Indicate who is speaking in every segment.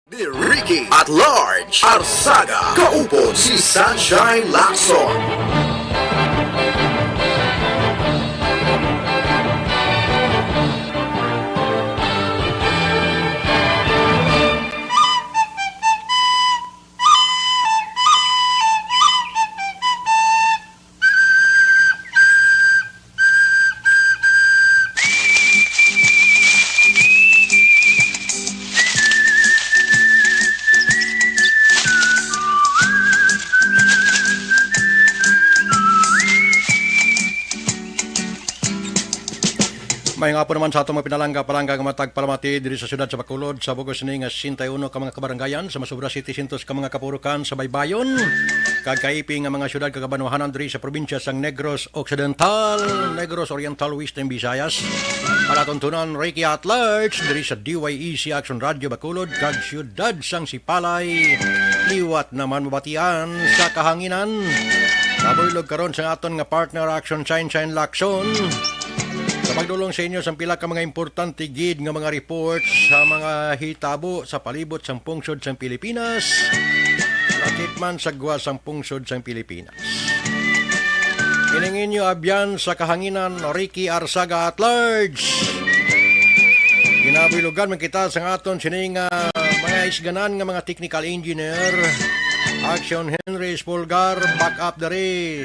Speaker 1: Ni Ricky at Large Arsaga kaupod si Sunshine Lacson.
Speaker 2: May nga po naman sa atong mga pinalangga-palangga nga matagpalamati diri sa syudad sa Bacolod sa Bugos ni nga 61 ka mga kabaranggayan sa masubra 700 ka mga kapurukan sa Baybayon kag kaiping nga mga syudad kagabanwahanan diri sa probinsya sang Negros Occidental, Negros Oriental, Western Visayas. Para tuntunan Ricky at Large diri sa DYEC Action Radio Bacolod kag syudad sang Sipalay. Liwat naman mabatian sa kahanginan. Kabulog karon sa aton nga partner Action Sunshine Lacson. Sa pagdulong sa inyo sa pila ka mga importante gid nga mga reports sa mga hitabo sa palibot sang pungsod sang Pilipinas, lakit man sagwa sang pungsod sang Pilipinas. Kiningin nyo abyan sa kahanginan Ricky Arsaga at Large. Ginabilugan man kita sa aton sining mga isganan nga mga technical engineer, Action Henry Spulgar, back up dari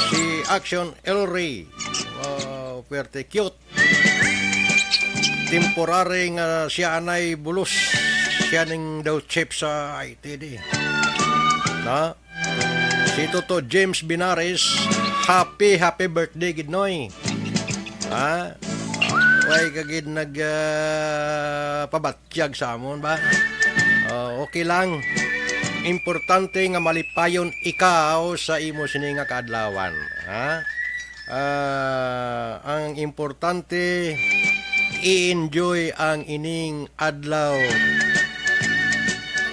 Speaker 2: si Action Elray. Pwerte cute. Temporary nga siya anay bulos. Siya ning daw chip sa ITD. Na? Si Toto James Binares, happy birthday gid noy. Ha? Way kagid nag pabatyag sa amon ba? Okay lang. Importante nga malipayon ikaw sa imo sini nga kaadlawan. Ha? Ang importante i-enjoy ang ining adlaw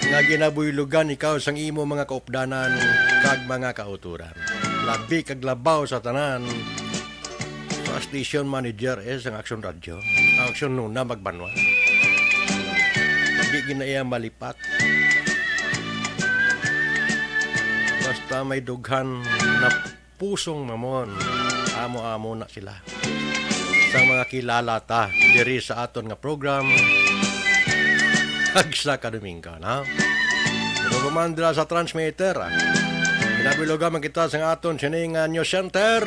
Speaker 2: nga ginabuylugan ikaw sang imo mga kaupdanan kag mga kauturan. Labi kag labaw sa tanan sa station manager sang Action Radio. Action Nuna magbanwa. Di ginaya malipat. Basta may dughan na pusong mamon. Amo-amo na sila sa mga kilala ta diri sa aton nga program agsa ka Domingo na pero kumandra sa transmitter ginabiloga man kita sa aton sining news center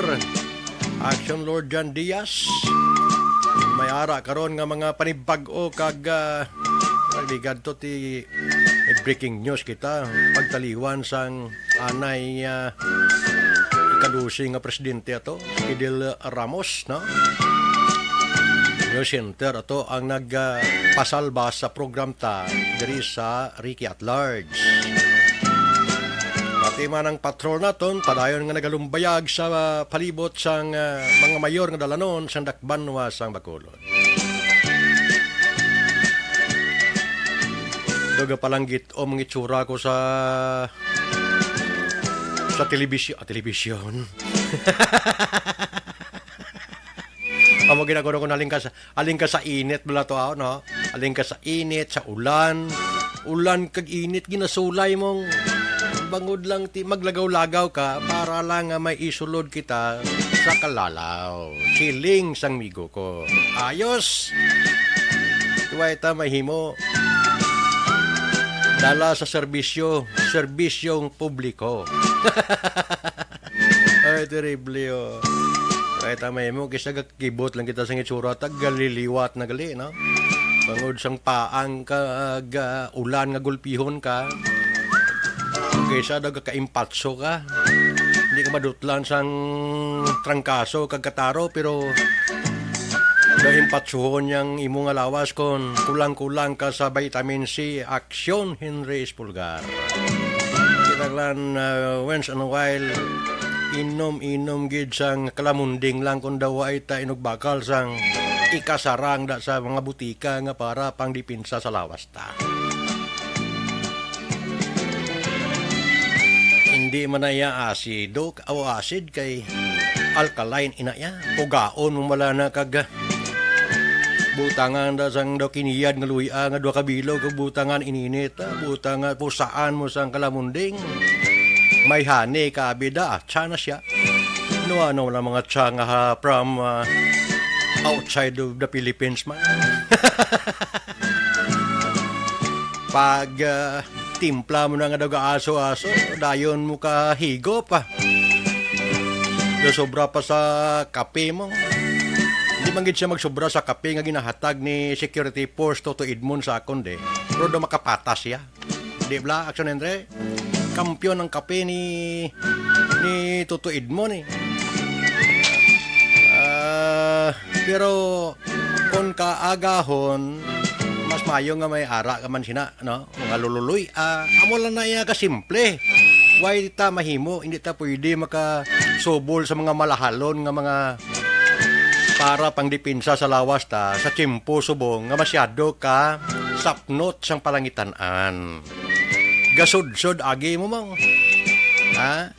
Speaker 2: Action Lord John Diaz may ara karon nga mga panibag-o kag bigad to ti breaking news kita pagtaliwan sang anay kadusi nga presidente ato, Fidel Ramos, no? News Center ato ang nagpasalba sa program ta diri sa Ricky at Large. Pati man ang patrol naton, padayon nga nagalumbayag sa palibot sang mga mayor nga dalanon sa Dakbanwa sang Bacolod. Doga palanggit o mga itsura ko sa telebisyon. Amo ginaguro ko aling ka sa init bala to no? Aling ka sa init, sa ulan kag init ginasulay mong bangod lang ti maglagaw-lagaw ka para lang may isulod kita sa kalalaw. Siling sang migo ko. Ayos. Tuway ta mahimo. Dala sa serbisyong publiko. Ay, terrible, oh. Kahit amay mo, kisa kibot lang kita sa itsura, galiliwat na gali, no? Bangod sang paang ka, ulan nga gulpihon ka, kisa kaimpatso ka, hindi ka madutlan sang trangkaso, kagkataro, pero daimpatsuhon yang imo nga lawas kon kulang-kulang ka sa vitamin C. Action Henry Spulgar. Kinaglan once in a while inom gid sang kalamunding lang kung daw ay ta inugbakal sang ikasarang da sa mga butika nga para pangdipinsa sa lawas ta. Hindi man na ya asido o acid kay alkaline ina ya. Pugaon mo wala na kag Butangan da sang daw kiniyad nga luya nga duha ka bilog kag butangan ininit butangan pusaan mo sang kalamunding. May hani ka abida tsana siya. Ano lang mga tsa nga from outside of the Philippines man. Pag timpla mo na nga daw aso-aso, dayon mo ka higop pa. Sobra pa sa kape mo. Hindi man gid siya magsobra sa kape nga ginahatag ni security force Toto Edmond sa akon de. Pero do makapatas siya. Di ba, Action Andre? Kampiyon ng kape ni Toto Edmond eh. Pero kung kaagahon, mas mayo nga may ara ka man sina, no? Mga lululoy, amo lang na iya ka simple. Why ta mahimo, hindi ta pwede makasubol sa mga malahalon nga mga para pangdipinsa sa lawas ta sa tiyempo subong nga masyado ka sapnot sang palangitan-an. Gasod-sod agi mo mang. Ha?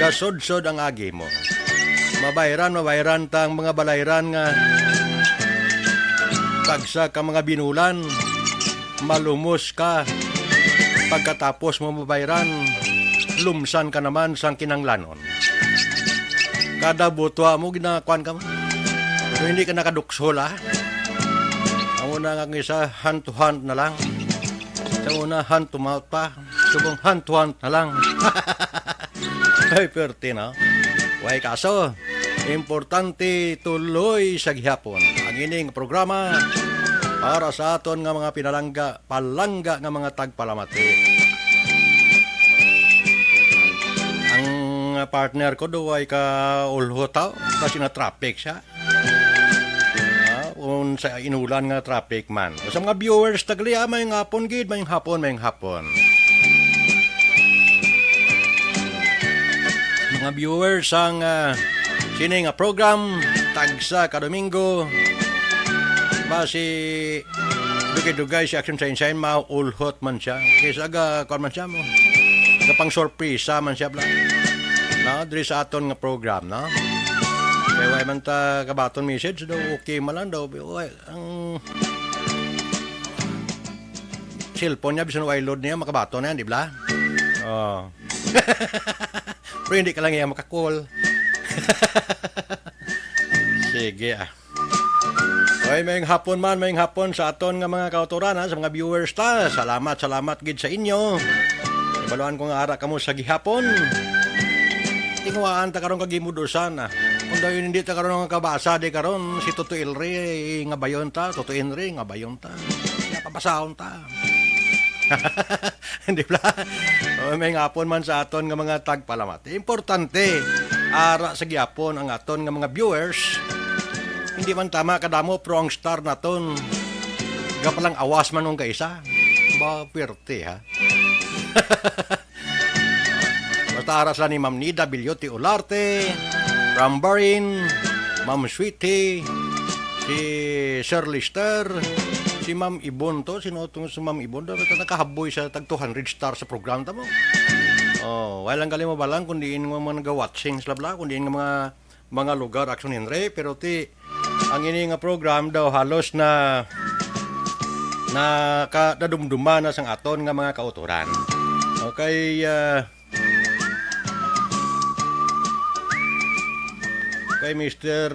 Speaker 2: Gasod-sod ang agi mo. Mabayran tang mga balayran nga tagsa ka mga binulan. Malumos ka. Pagkatapos mo mabayran, lumsan ka naman sang kinanglanon. Kada butwa mo ginakuan ka mo. Kung hindi ka nakaduksol, ang una nga isa, hand to hand na lang. Sa una, hand to mouth pa. Subong hand to hand na lang. Ay, perte na. Way kaso, importante tuloy sa gihapon. Ang ining programa para sa aton nga mga palangga nga mga tagpalamati. Ang partner ko do ay ka ulhotaw kasi na traffic siya. Sa inulan nga traffic man. Sa mga viewers tagli may hapon gid, may hapon. Mga viewers ang sini nga program tagsa ka Domingo. Basi dugay si Action Sign maulhot man siya. Kaysa kon man siya mo. Kapang sorpresa man siya bla. No, diri sa aton nga program, no? Kaya way man ta kabaton message daw okay man daw. Ang cellphone niya bisan way load niya makabaton na yan, di ba? Oh. Pero hindi ka lang iya makakall. Sige Okay, maying hapon sa aton nga mga kauturan sa mga viewers ta. Salamat gid sa inyo. Ibaluan ko nga ara kamo sa gihapon. Tingwaan ta karon kagimudusan Kung daw hindi ta karon nga kabasa di karon si Toto Ilri nga bayon ta, Toto Henry nga bayon ta. Kaya papasahon ta. Hindi ba? May ngapon man sa aton nga mga tagpalamat. Importante ara sa gihapon ang aton nga mga viewers. Hindi man tama kadamo pro ang star naton. Gapalang awas man nung kaisa. Ba perte ha. Basta aras lang ni Ma'am Nida Bilyoti Olarte, Rambarin, Ma'am Sweetie, si Sir Lister, si Ma'am Ibon to. Sino itong si Ma'am Ibon? Dapat nakahaboy sa tag 200 star sa program ta mo. Oh, walang galing mo balang kung diin mo mga nag-watching sa labla, kung diin nga mga lugar Action Henry. Pero ang ini nga program daw halos na kadumduman na sang aton nga mga kauturan. Okay, kay Mr.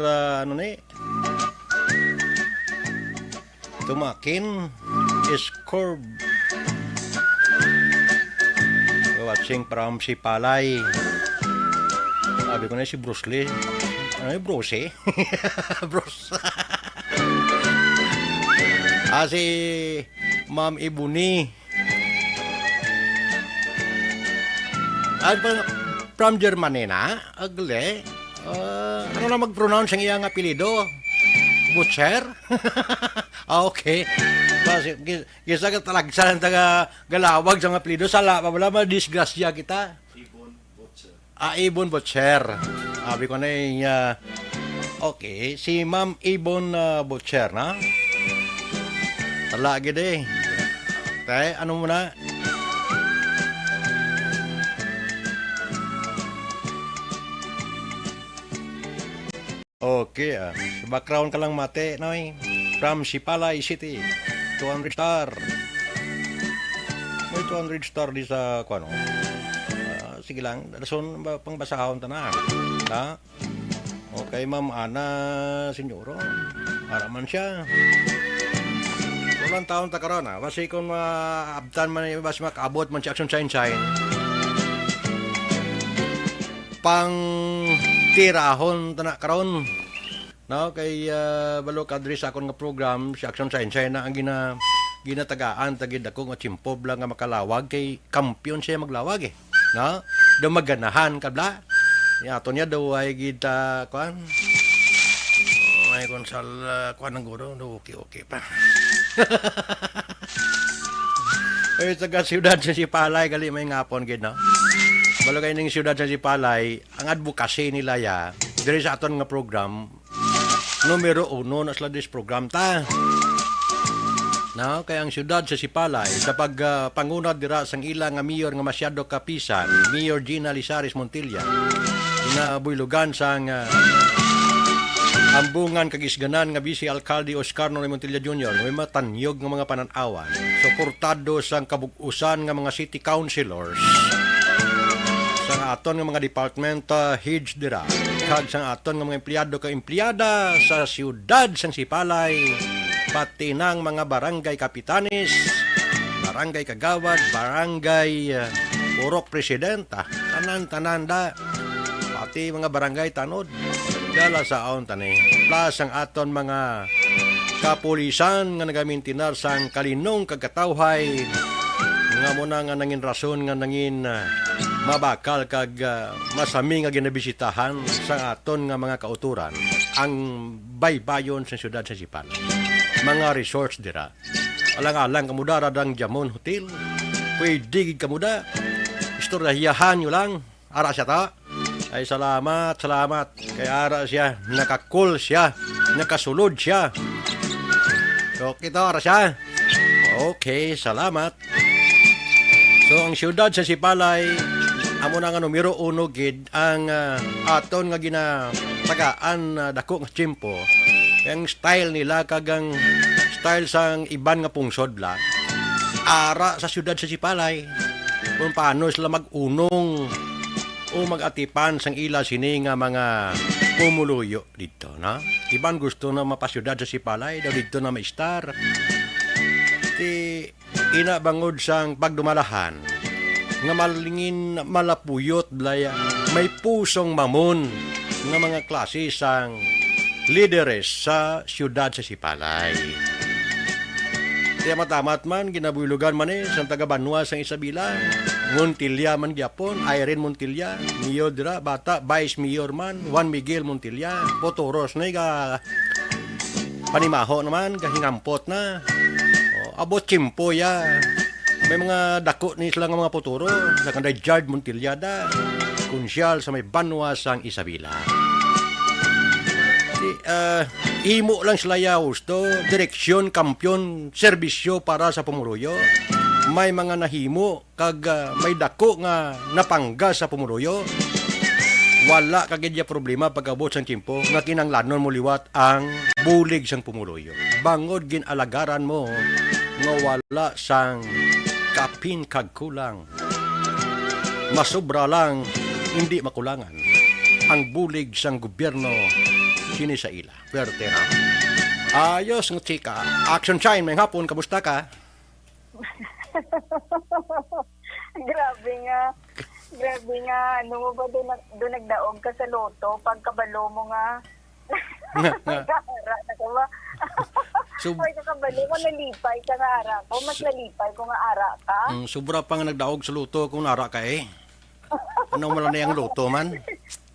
Speaker 2: Tumakin Escorb watching from si Palay. Sabi ko na si Bruce Lee. Bruce Bruce. Si Ma'am Ibuni. From Germany na. Agle. Ano na mag-pronounce ang iyang apelido? Butcher? Okay. Gisa ka talagsan taga galawag sa apelido. Sala pa wala madisgrasya kita. Ibon Butcher. Ibon Butcher. Sabi ko na yung okay, si Ma'am Ibon Butcher na. Talagi de. Okay, ano muna? Okay, sa background ka lang mate, noy. from Sipalay City. 200 star. May 200 star di sa kuno. Sige lang, rason pangbasahon ta na. Ha? Okay, Ma'am Ana Senyoro. Araman siya. Walang taon ta karon ha. Basi kung maabtan man basi makaabot man si Action Shine. Pang tirahon ta na karon. No, kay balo kadri sa akong nga program si Action Shine na ang ginatagaan tagid ako nga chimpob lang nga makalawag kay kampiyon siya maglawag eh. No? Do maganahan kabla. Ato niya daw ay kita kuan. May konsal kuan ng guro do okay pa. Ay taga siyudad sa Sipalay gali may ngapon gid no. Balo kay ning siyudad sa Sipalay, ang advocacy nila ya diri sa aton nga program numero 1 na sila dis program ta. No, kaya ang siyudad sa Sipalay sa panguna dira sang ilang nga mayor nga masyado kapisan, Mayor Gina Lizares Montilla. Inaabuylugan sang ambungan kagisganan nga Vice Alcalde Oscar Nonoy Montilla Jr. may matanyog nga mga pananawan, suportado sang kabug-usan nga mga city councilors. Sang aton nga mga department heads dira, kag sang aton nga mga empleyado ka empleyada sa siyudad sang Sipalay. Pati ng mga barangay kapitanes, barangay kagawad, barangay purok presidenta, tanan-tanan da, pati mga barangay tanod, dala sa aon tani. Plus ang aton mga kapulisan nga nagamintinar sang kalinong kagkatawhay, nga muna nga nangin rason nga nangin mabakal kag masami nga ginabisitahan sa aton nga mga kauturan ang baybayon sa siyudad sa Sipalay. Mga resorts dira. Alang-alang kamuda radang Jamon Hotel. Pwede kamuda. Istoryahan nyo lang. Ara siya ta. Ay salamat. Kay ara siya. Nakakul siya. Nakasulod siya. So kita ara siya. Okay, salamat. So ang siyudad sa Sipalay, amo na nga numero 1 gid ang aton nga ginatagaan dako nga tiyempo. Ang style nila kagang style sang iban nga pungsod la. Ara sa siyudad sa Sipalay. Kung paano sila mag-unong o mag-atipan sang ila sini nga mga pumuluyo dito, na? Iban gusto na mapasyudad sa Sipalay, daw dito na ma-star. Ti ina bangod sang pagdumalahan nga malingin malapuyot blaya may pusong mamon nga mga klase sang lideres sa siyudad sa Sipalay. Kaya matamat man, ginabuylugan man sa taga Banwa sang Isabela, Montilla man gyapon, Irene Montilla, Mayor dira, bata, Vice Mayor man, Juan Miguel Montilla, Potoros na panimaho naman, gahingampot na, abot chimpo ya, may mga dako ni sila nga mga potoro, nakanday Jard Montilla da, kunsyal sa may Banwa sang Isabela. Imo lang sila ya gusto, direksyon, kampyon, serbisyo para sa pumuruyo. May mga nahimo, kag may dako nga napangga sa pumuruyo. Wala kagidya problema pag-abot sang timpo nga kinanglanon mo liwat ang bulig sang pumuruyo. Bangod ginalagaran mo nga wala sang kapin kag kulang. Masobra lang, hindi makulangan. Ang bulig sang gobyerno sini sa ila. Pwerte na. Ayos ng chika. Action Shine, may hapon. Kamusta ka?
Speaker 3: Grabe nga. Ano mo ba doon nagdaog ka sa loto? Pagkabalo mo nga. Nag-aara na ka ba? Pagkabalo mo, nalipay ka nga ara ko. Mas nalipay ko nga ara ka.
Speaker 2: Sobra pa nga nagdaog sa loto kung nara ka eh. Anong wala na yung loto man?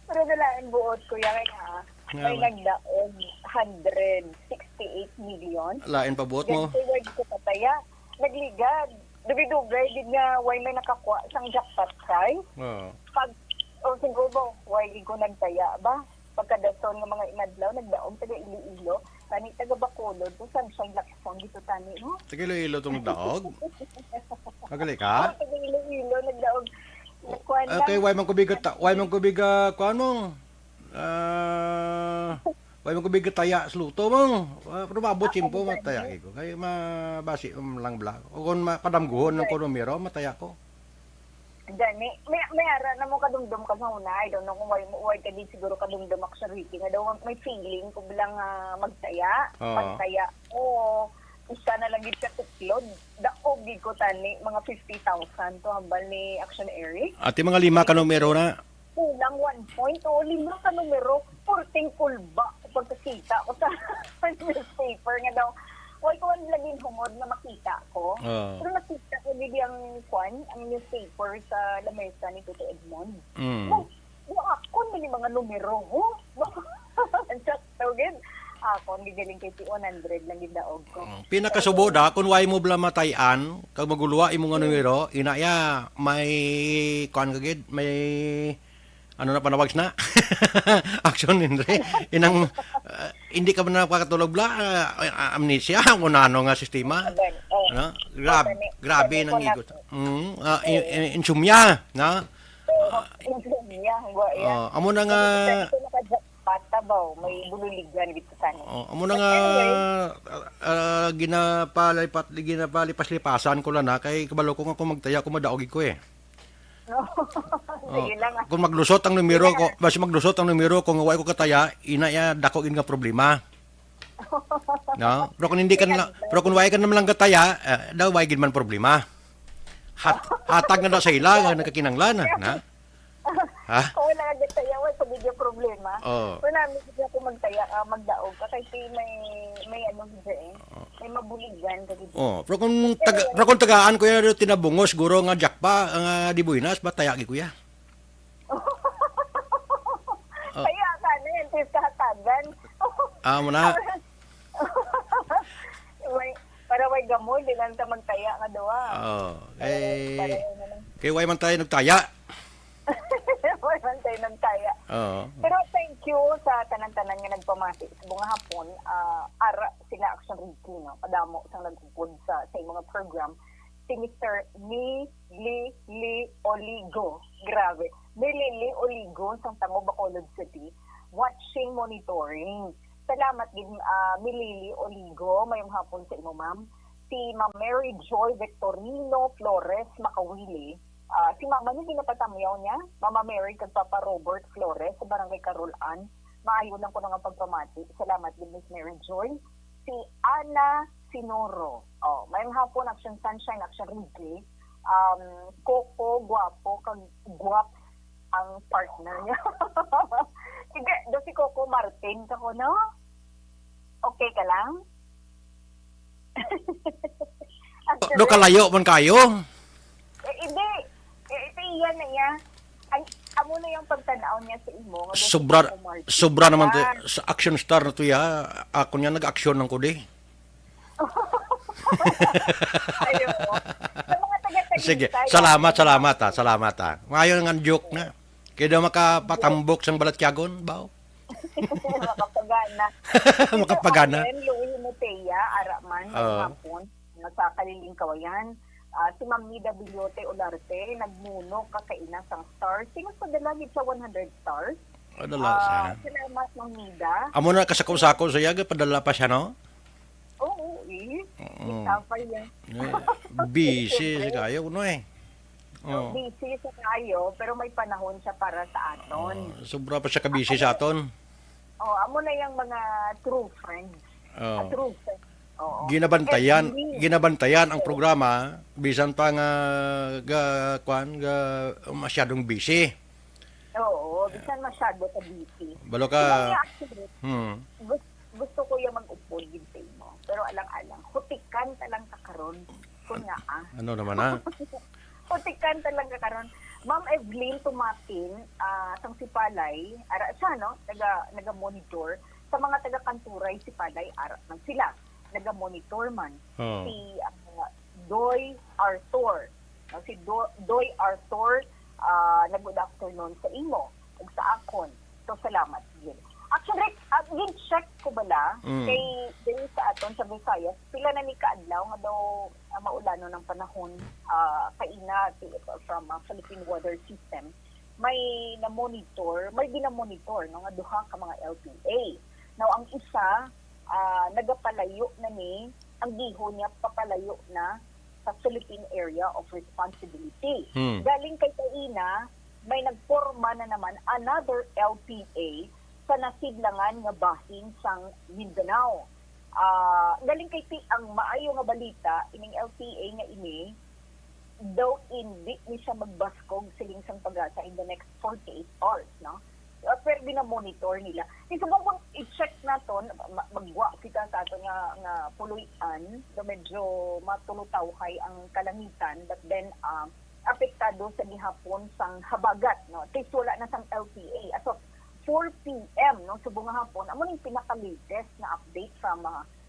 Speaker 3: Pero dalain buot ko yan ha. May nagdaog 168 million.
Speaker 2: Lain pa buot mo?
Speaker 3: Ganito word ko pataya. Nagligad. Dugay-dugay, din nga, why may nakakuha sang jackpot prize. Siguro ba, why ko nagtaya ba? Pagkadason ng mga inadlaw, nagdaog taga Iloilo. Tani taga Bacolod, kung saan siyang laksong dito tani, no?
Speaker 2: Taga Iloilo itong daog? Magali ka?
Speaker 3: Taga Iloilo, nagdaog.
Speaker 2: Okay, why man kubiga, kuan mo? Way mo kubig taya sa luto mo. Pero maabot simpo mataya ko. Kay mabasi lang bla. O kung padamguhon ng numero mataya ko.
Speaker 3: Gani, may ara na mo kadumdum ka sa una. I don't know kung why ka din siguro kadumdum ako sa Ricky. Nga daw may feeling ko bilang magtaya. Magtaya. O, isa na lang yun ka tuklod. Daogi ko tani, mga 50,000 to hambal ni Action Eric.
Speaker 2: At yung mga 5 ka numero na.
Speaker 3: Kulang 1 point o 5 ka numero. 14 kulba. Pagkakita ko sa newspaper nga daw. Huwag ko ang laging humod na makita ko. Pero nakita ko hindi ang newspaper sa lamesa ni Tito Edmond. Ako hindi mga numero. Just so good. Ako, hindi galing kay 100 lang gidaog ko.
Speaker 2: Pinakasubo da, kung why mo bla matayan, kag maguluwa imong numero, inaya may kagid, may ano na panawags na action hindi inang hindi ka ba nakakatulog bla amnesia kung ano nga sistema ano grabe nang igot insomnia na
Speaker 3: insomnia
Speaker 2: amo na nga
Speaker 3: patabaw may bululigan dito sa
Speaker 2: amo na nga ginapalipas-lipasan ko lang na kay kabalo ko nga kung magtaya ko madaogi ko eh. Kung maglusot ang numero ko, basta maglusot ang numero kung way ko kataya, ina ya dako nga problema. No? Pero kung hindi ka na, pero kung way ka naman lang kataya, daw way gid man problema. Hatag na sa ila nagkakinanglan na. Ha?
Speaker 3: Kung wala ka kataya, way pag yung problema. Pero namin siya kung magtaya, magdaog ka kasi may ano siya may mabuligan ka dito.
Speaker 2: Pero kung tagaan ko yan tinabungos guro nga jakpa nga di buinas bataya gi kuya.
Speaker 3: Kaya ka na yan, tis kahatagan.
Speaker 2: Mo na.
Speaker 3: Para may gamol, di lang ta magtaya nga dawa.
Speaker 2: Kay way man tayo nagtaya.
Speaker 3: Way man tayo nagtaya. Pero thank you sa tanan-tanan nga nagpamati sa mga hapon. Ara sila Action Ricky, no? Kadamo sang nagkukod sa mga program. Si Mr. Li Oligo. Grabe. Li Oligo sang Tango, Bacolod City. Watching, monitoring. Salamat din, Milili Oligo. Mayong hapon sa imo, ma'am. Si Ma'am Mary Joy Victorino Flores Makawili. Si Mama niya, ginapatamyaw niya. Mama Mary kag Papa Robert Flores sa Barangay Carolan. Maayo lang ko na nga pagpamati. Salamat din, Miss Mary Joy. Si Ana Sinoro. Mayong hapon, Action Sunshine, Action Ricky. Coco, guwapo, kag guwap ang partner niya. Do si Coco Martin kako, no? Okay ka lang?
Speaker 2: Do kalayo man kayo?
Speaker 3: Hindi. Ito iyan na niya. Amo na yung pagtanaw niya sa imo.
Speaker 2: Sobra naman sa action star na to ya. Ako niya nag-action ng kudi.
Speaker 3: Ayun. Sa mga taga-taga.
Speaker 2: Sige, salamat ha. Ngayon nga joke na. Kaya daw makapatambok sang balatyagon, bao?
Speaker 3: Makapagana. Louie Motea, Araman, hapon, sa Kaliling Kawayan. Si Ma'am Nida Bilyote Olarte, nagmuno kakaina sang stars. Sino sa dalagid sa 100 stars? Salamat, Ma'am Nida.
Speaker 2: Amo na kasako-sako sa yaga, padala pa siya, no?
Speaker 3: Oo, Isapay yan.
Speaker 2: Busy si kayo, no eh.
Speaker 3: Busy sa kayo, pero may panahon siya para sa aton.
Speaker 2: Sobra pa siya ka-busy sa aton.
Speaker 3: Amo na yung mga true friends. True friends.
Speaker 2: Ginabantayan ang programa bisan pa nga masyadong busy.
Speaker 3: Oo, bisan masyado ka busy.
Speaker 2: Balo ka.
Speaker 3: Gusto ko yung mag-upol gid mo. Pero alang-alang, hutikan talang kakaron. Kun nga
Speaker 2: Ano naman
Speaker 3: hutikan talang kakaron. Ma'am Evelyn Tumatin, sang Sipalay, ara siya no, naga-monitor sa mga taga-Kanturay Sipalay, ara man sila. Naga-monitor man. Si Doy Arthur. Si Doy Arthur, nag-good afternoon sa imo. Ug sa akon. So, salamat. Actually, check ko bala kay sa aton sa Visayas, pila na ni kaadlaw nga daw maulano ng panahon kaina from Philippine Weather System. May binamonitor no nga duha ka mga LPA. Now, ang isa, nagapalayo na ni, ang giho niya papalayo na sa Philippine Area of Responsibility. Galing kay Taina, may nagporma na naman another LPA sa nasidlangan nga bahin sang Mindanao. Galing kay ang maayo nga balita, ining LPA nga ini, daw hindi ni siya magbaskog siling sang pag-asa in the next 48 hours, no? Pero monitor nila. Ito mo kung i-check naton, magwa kita sa ato nga puluyan, do medyo matulutaw kay ang kalangitan, but then apektado sa gihapon sang habagat, no? At wala na sang LPA. So 4 p.m. no subong nga hapon, amo ning pinaka-latest na update from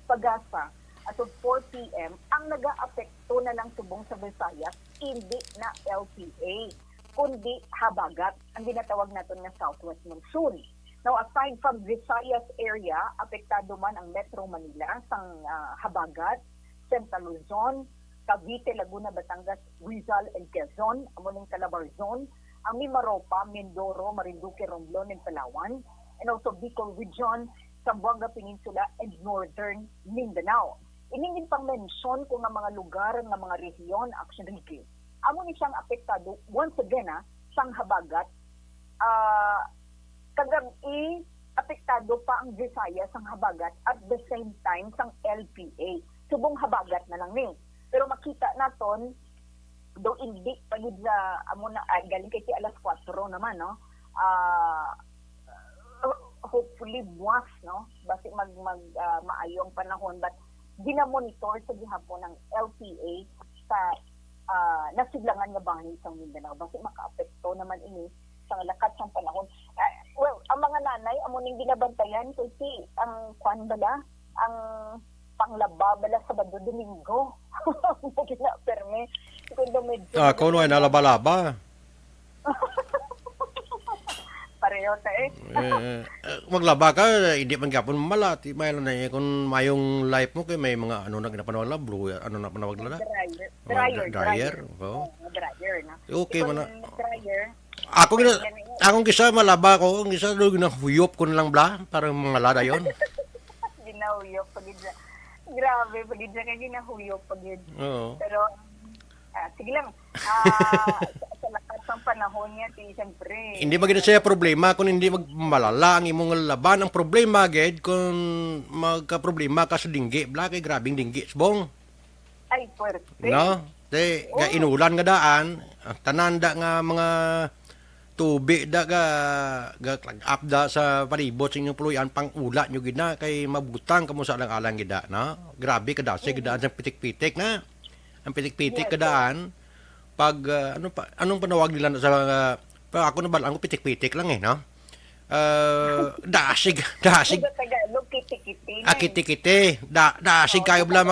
Speaker 3: pag-asa. At 4 p.m. ang naga-apekto na lang subong sa Visayas, hindi na LPA, kundi habagat, ang ginatawag natin nga southwest monsoon. Now, aside from Visayas area, apektado man ang Metro Manila sang habagat, Central Luzon, Cavite, Laguna, Batangas, Rizal, and Quezon, amuning Calabarzon, ang Mimaropa, Mindoro, Marinduque, Romblon, and Palawan, and also Bicol Region, Zamboanga Peninsula, and Northern Mindanao. Iningin pang mention kung ang mga lugar ng mga rehiyon, actually, amo ni siyang apektado, once again, siyang habagat, kagabi, apektado pa ang Visayas ang habagat at the same time sang LPA. Subong habagat na lang ni. Pero makita naton, do hindi pagid sa amo na galing kay alas 4 naman, no? Hopefully buwas, no? Basi maayong panahon, but ginamonitor sa gihapon ng LPA sa nasidlangan nga bahin sa Mindanao. Basi makaapekto naman ini sa lakat ng panahon. Well, ang mga nanay, amo ning ginabantayan kasi ang kwan bala, ang panglaba bala Sabado Domingo. Hindi perme. Kundo medyo.
Speaker 2: Kung ano ay nalaba-laba.
Speaker 3: Pareho ta
Speaker 2: Maglaba ka, hindi man gapon malat. May lang na kung mayong life mo kay may mga ano na ginapanawag na blue, ano na panawag nila? Dryer. Oh.
Speaker 3: Dryer na.
Speaker 2: Okay man na.
Speaker 3: Dryer.
Speaker 2: Akong gisa malaba ko, ang gisa do ginahuyop ko na lang bla para mga lada yon.
Speaker 3: Ginahuyop pagid. Grabe pagid ka ginahuyop pagid.
Speaker 2: Oo.
Speaker 3: Pero sige lang. Sa lakas ng panahon niya, siyempre.
Speaker 2: Hindi ba siya problema kung hindi magmalala ang imong laban. Ang problema, ged, kung magka-problema ka sa dinggi, bla kay grabing dinggi, sbong.
Speaker 3: Ay, puwerte.
Speaker 2: No? Te, inulan nga daan, tananda nga mga tubig da ga up da sa palibot sa inyong puluyan pang ula nyo gina kay mabutang kamo sa alang-alang gida, no? Grabe kada sa gidaan sa pitik-pitik na. Ang pitik-pitik kadaan pag anong panawag nila sa ako na balang ko pitik-pitik lang no. Dasig. Kiti-kiti. Dasig kayo bla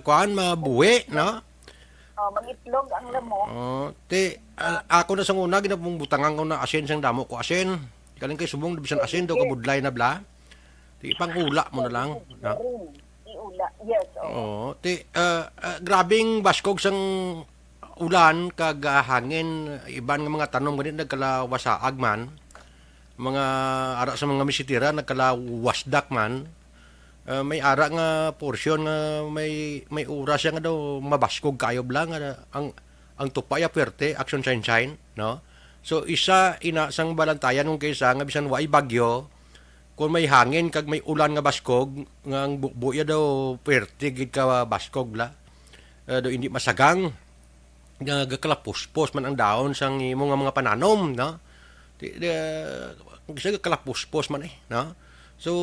Speaker 2: kuan mabuhi no.
Speaker 3: Mag-itlog ang lamok.
Speaker 2: Ako na sa una ginapong butangan ko na asin sang damo ko asin. Kaling kay subong bisan asin do kabudlay na bla. Ti pangula mo na lang no.
Speaker 3: Yes.
Speaker 2: Grabing baskog sang ulan kag hangin iban nga mga tanom ganit nagkalawasaag man mga ara sa mga misitira nagkalawasdak man may ara nga porsyon nga may oras nga daw mabaskog kayo blang ang tupaya pwerte action shine no so isa ina sang balantayan kung kaysa nga bisan waay bagyo kung may hangin kag may ulan nga baskog nga ang buya daw pwerte gid ka baskog bla do hindi masagang gagkalapuspos man ang daon sang imong mga pananom no kasi gagkalapuspos man no so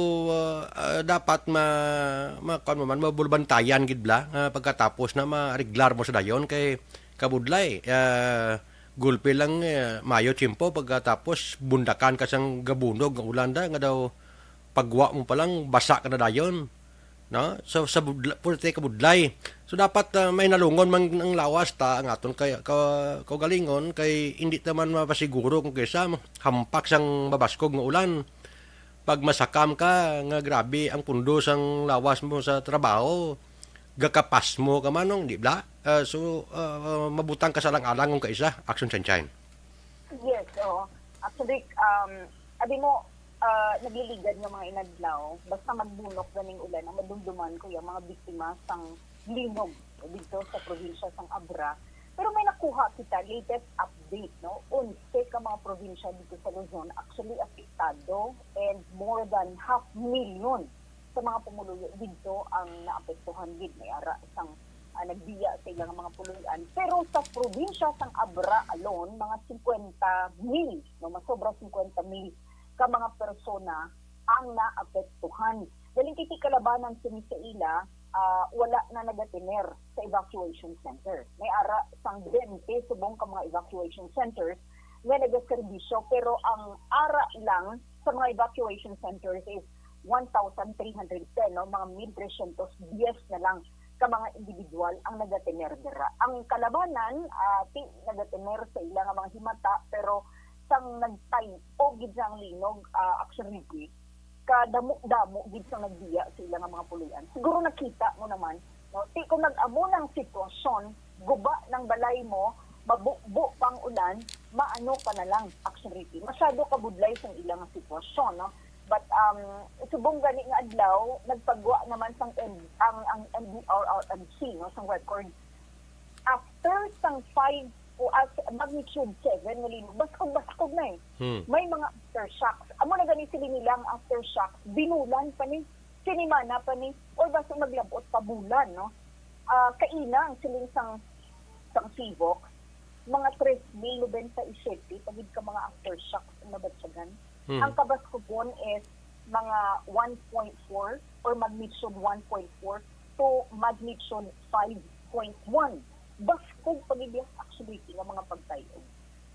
Speaker 2: dapat kuan mo man mabulbantayan gid bla pagkatapos na ma-reglar mo sa dayon kay kabudlay gulpe lang mayo tiyempo pagkatapos bundakan ka sang gabunog ng ulanda nga daw pagwa mo pa lang basa ka na dayon no so sa purte kabudlay so dapat may nalungon man ang lawas ta ang aton kay galingon kay hindi naman mapasiguro kung kaysa hampak sang mabaskog nga ulan pag masakam ka nga grabe ang pundo sang lawas mo sa trabaho gakapas mo ka manong di bla mabutang ka sa lang-alang kung kaisa action sunshine.
Speaker 3: Yes, actually abi mo nagliligad ng mga inadlaw, basta magbunok ganing ulan, ang madumduman ko yung mga biktima sang linog dito sa probinsya sang Abra. Pero may nakuha kita, latest update, no? 11 ka mga probinsya dito sa Luzon actually apektado and more than 500,000 sa mga pumuluyo dito ang naapektuhan gid. May ara sang nagbiya sa ilang mga puluyan. Pero sa probinsya sang Abra alone, mga 50,000, no? Masobra 50,000 ka mga persona ang naapektuhan. Galing kiti kalabanan sa Misaila, wala na nagatiner sa evacuation center. May ara sang 20 subong ka mga evacuation centers nga nagaserbisyo, pero ang ara lang sa mga evacuation centers is 1,310, no? Mga 1,310 na lang ka mga individual ang nagatiner dira. Ang kalabanan, nagatiner sa ilang mga himata, pero sang nagtay o gid ang linog actually kadamo-damo gid sang nagbiya sa ilang mga puluyan. Siguro nakita mo naman, no, kung nag-amo ng sitwasyon, guba ng balay mo, mabubo pang ulan, maano ka na lang actually. Masyado kabudlay sang ilang sitwasyon, no? But subong gani nga adlaw, nagpagwa naman sang ang NDRRMC, no, sang record. After sang 5 o as magnitude 7 nga linog, baskog na eh. May mga aftershocks. Amo na gani sila nilang aftershocks, binulan pa ni, sinimana pa ni, or basta maglabot pa bulan, no? Kaina ang siling sang sibok, mga 3,097 pagid ka mga aftershocks ang nabatsagan. Ang kabaskubon is mga 1.4 or magnitude 1.4 to magnitude 5.1. Baskog pagibiyas actually ng mga pagtayo.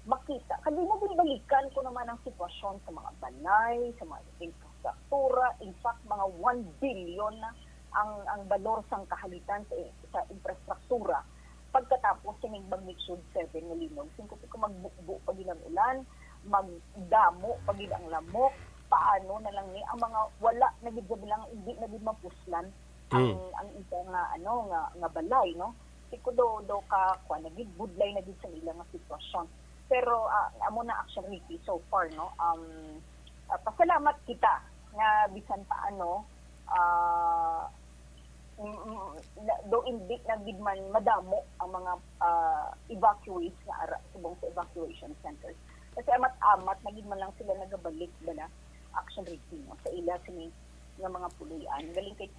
Speaker 3: Makita, kasi balikan ko naman ang sitwasyon sa mga balay, sa mga infrastruktura. In fact, mga 1 billion na ang balor sang kahalitan sa infrastruktura. Pagkatapos sining magnitude 7 na linog, singko ko magbukbo pag ilang ulan, magdamo pag ilang lamok, paano na lang ni ang mga wala na gid lang hindi na gid mapuslan ang isa nga balay, no? Sikudo ka nagig budlay na gid sa ilang nga sitwasyon. Pero amo na actually so far, no, pasalamat kita nga bisan paano do hindi na gid man madamo ang mga evacuees nga ara subong sa evacuation centers. Kasi amat-amat na gid man lang sila nagabalik bala actually, no, sa ila sini nga mga puluyan. Galing kay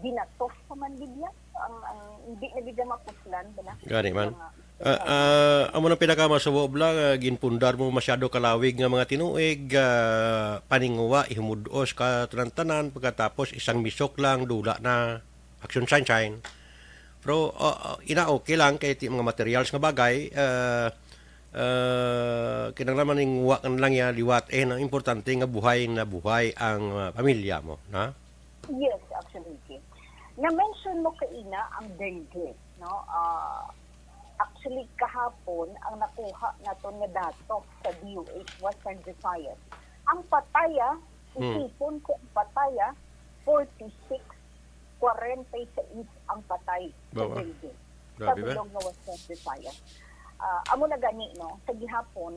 Speaker 3: ginatos sa man gid ang hindi na gid mapuslan bala.
Speaker 2: Gani man. Amo nang pinakamasubo bla ginpundar mo masyado kalawig nga mga tinuig, paninguwa ihumudos ka tanan pagkatapos isang misok lang dula na action sunshine. Pero ina okay lang kay mga materials nga bagay, kinanglaman ning wa kan lang ya liwat ang importante nga buhay na buhay ang pamilya mo, na?
Speaker 3: Yes, actually. Na-mention mo kaina ang dengue, no? Actually, kahapon, ang nakuha naton nga datos sa DOH Western Visayas. Ang pataya, isipon ko ang pataya, 46, 46 ang patay sa dengue. Sa bilog nga Western Visayas. Amo na gani, no? Sa gihapon,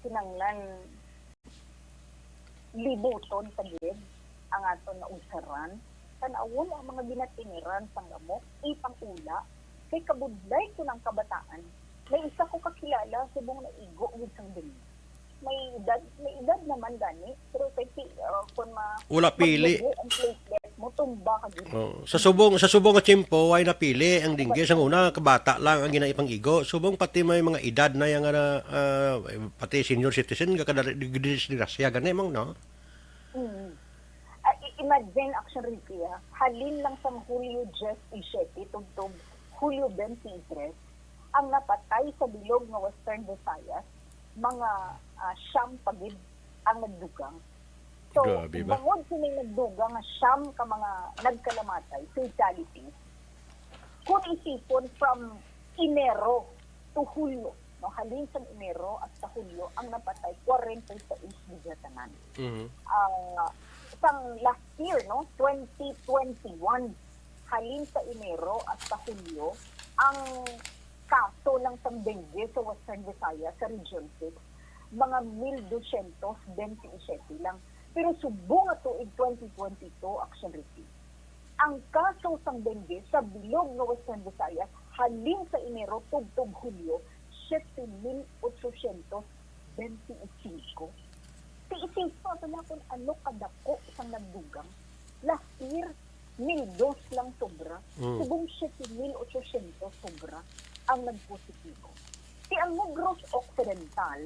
Speaker 3: kinanglan libuton sa gid ang aton na usaran. Tanawon ang mga ginatiniran sa lamok, ipang ula, kay kabudlay ko ng kabataan. May isa ko kakilala, subong na igo with sang dili. May edad naman gani, pero kay kung
Speaker 2: ula pili.
Speaker 3: Ang platelet mo, tumba ka gid.
Speaker 2: Sa subong nga tiyempo ay napili ang dinggis ang una kabata lang ang ginaipang igo. Subong pati may mga edad na yang pati senior citizen ka kada disgrasya gani mang, no?
Speaker 3: Imagine actually kaya halin lang sa Hulyo 17 tugtog Hulyo 23 ang napatay sa bilog ng Western Visayas mga siyam pagid ang nagdugang. So, bangod sining nagdugang nga siyam ka mga nagkalamatay, fatalities, kung isipon from Enero to Hulyo, no, halin sa Enero at sa Hulyo, ang napatay 46 bigatanan. Sang last year, no, 2021, halin sa Enero at sa Hulyo, ang kaso ng dengue sa Western Visayas sa Region 6 mga 1,227 lang. Pero subong ato in 2022 action receipt. Ang kaso sang dengue sa bilog ng Western Visayas halin sa Enero tugtog Hulyo 7,825. Tiisip pa pala kung ano kadako isang nagdugang. Last year, 1,200 lang sobra. Subong 7,800 sobra ang nagpositibo. Si ang Negros Occidental,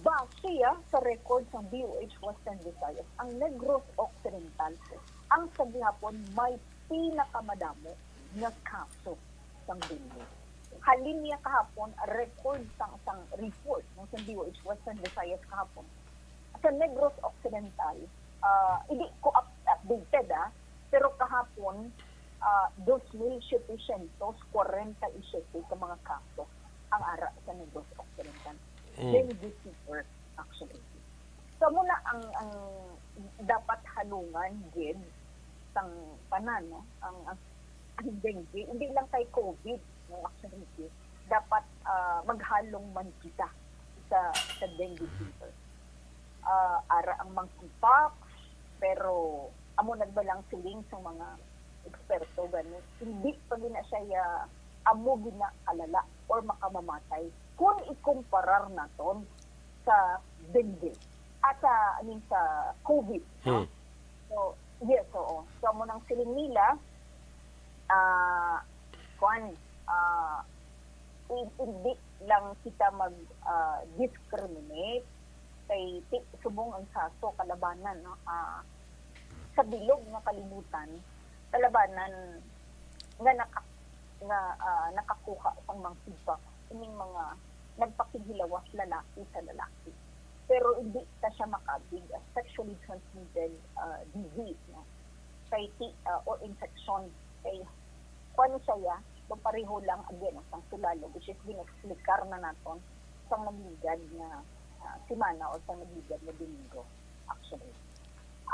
Speaker 3: base sa record ng DOH Western Visayas, ang Negros Occidental, ang sa gihapon may pinakamadamo na kaso ng dengue. Halin niya kahapon, record sang report ng sa DOH Western Visayas kahapon. Sa Negros Occidental, hindi ko updated pero kahapon 2,747 ka mga kaso ang ara sa Negros Occidental. Dengue fever actually. So muna ang dapat halungan gid sang tanan no ang dengue hindi lang kay COVID no actually dapat maghalong man kita sa dengue fever. Ara ang monkeypox pero amo nagbalang siling sa mga eksperto ganun. Hindi pa gina siya amo gina alala or makamamatay kung ikumparar naton sa dengue at sa COVID. So, yes, oo. So, amo nang siling nila hindi lang kita mag-discriminate kay subong ang saso kalabanan no sa bilog nga kalibutan kalabanan nga nakakuha sang mga feedback ining mga nagpakighilawas lalaki sa lalaki pero hindi ta siya makabig as sexually transmitted disease no kay or infection kay kuno siya pareho lang again ang sulalo which is ginexplikar na naton sang nagligad na semana o sa nagligad na Domingo actually.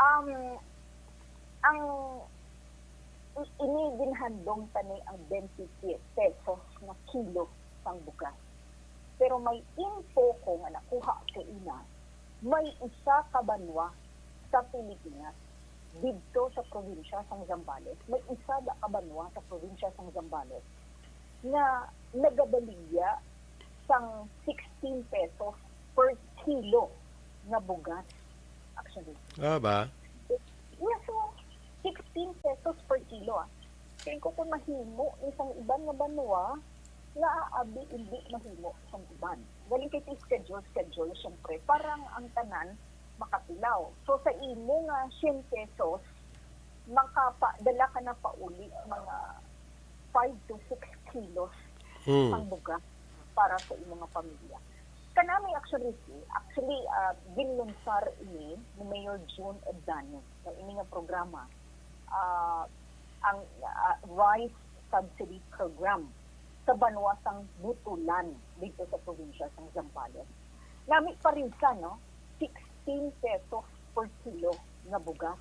Speaker 3: Ang ini ginhandong tani ang 20 pesos na kilo sang bugas. Pero may info ko nga nakuha sa ina, may isa ka banwa sa Pilipinas dito sa probinsya sang Zambales. May isa da ka banwa sa probinsya sang Zambales na nagabaligya sang 16 pesos per kilo na bugas. Actually.
Speaker 2: Ba?
Speaker 3: Yes, so 16 pesos per kilo. Kaya ko kung mahimo, isang iban nga banwa, nga aabi hindi mahimo isang iban. Galing kay schedule, syempre, parang ang tanan makapilaw. So sa imo nga 100 pesos, dala ka na pauli mga 5 to 6 kilos ang bugas para sa imong mga pamilya. Kanami actually ginlunsar ini ni Mayor June Edano sa ini nga programa ang rice subsidy program sa banwa sang Butulan dito sa probinsya sang Zambales. Nami pa rin sa 16 pesos per kilo na bugas.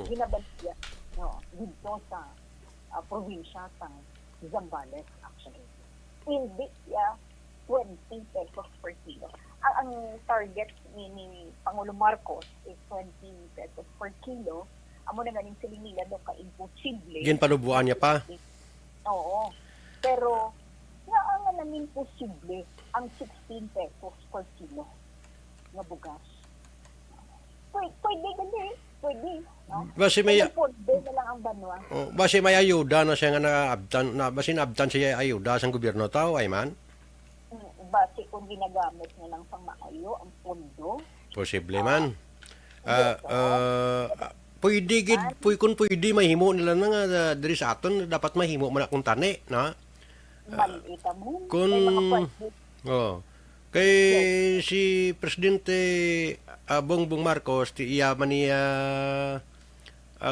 Speaker 3: Ginabalya dito sa probinsya sang Zambales actually. Hindi 20 pesos per kilo. Ang target ni Pangulo Marcos is 20 pesos per kilo. Amo na ganing siling nila do ka imposible.
Speaker 2: Ginpanubuan niya pa.
Speaker 3: Oo. Pero nga namin posible ang 16 pesos per kilo na bugas. Pwede. No?
Speaker 2: Basi may
Speaker 3: pwede na lang ang banwa.
Speaker 2: basi may ayuda na siya nga basi naabtan siya ayuda sa gobyerno tao ay man.
Speaker 3: Base kung ginagamit na lang pang maayo ang pondo.
Speaker 2: Posible man. Pwede kung pwede mahimo nila na nga diri sa aton dapat mahimo man akong tani, no?
Speaker 3: Malita mo.
Speaker 2: Kung kay si Presidente Bongbong Marcos ti iya man niya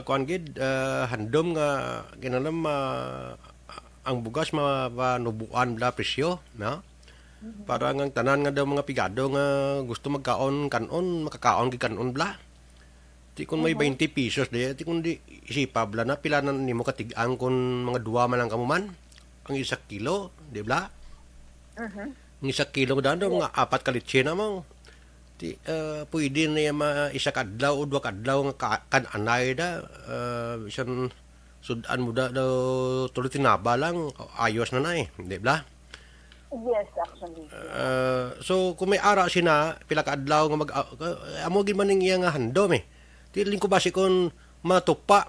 Speaker 2: kuan gid handom nga ginalam ang bugas manubuan bla presyo, no? Para ang tanan nga daw mga pigado nga gusto magkaon kanon makakaon gid kanon bla. Ti kun may 20 pesos di ti kun di isipa bla na pila na nimo katig-ang kun mga duwa man lang kamuman ang 1 kilo, di bla? Ang 1 kilo daw mga 4 ka litse na mo. Pwede na yung isa kadlaw o dua kadlaw nga kan-anay da. Bisan sudan mo da daw tuloy tinaba lang, ayos na eh. Di ba?
Speaker 3: Yes, actually.
Speaker 2: So kung may ara sina pila ka adlaw nga amo gid man ning iya nga handom eh. Tiling ko basi kon matupa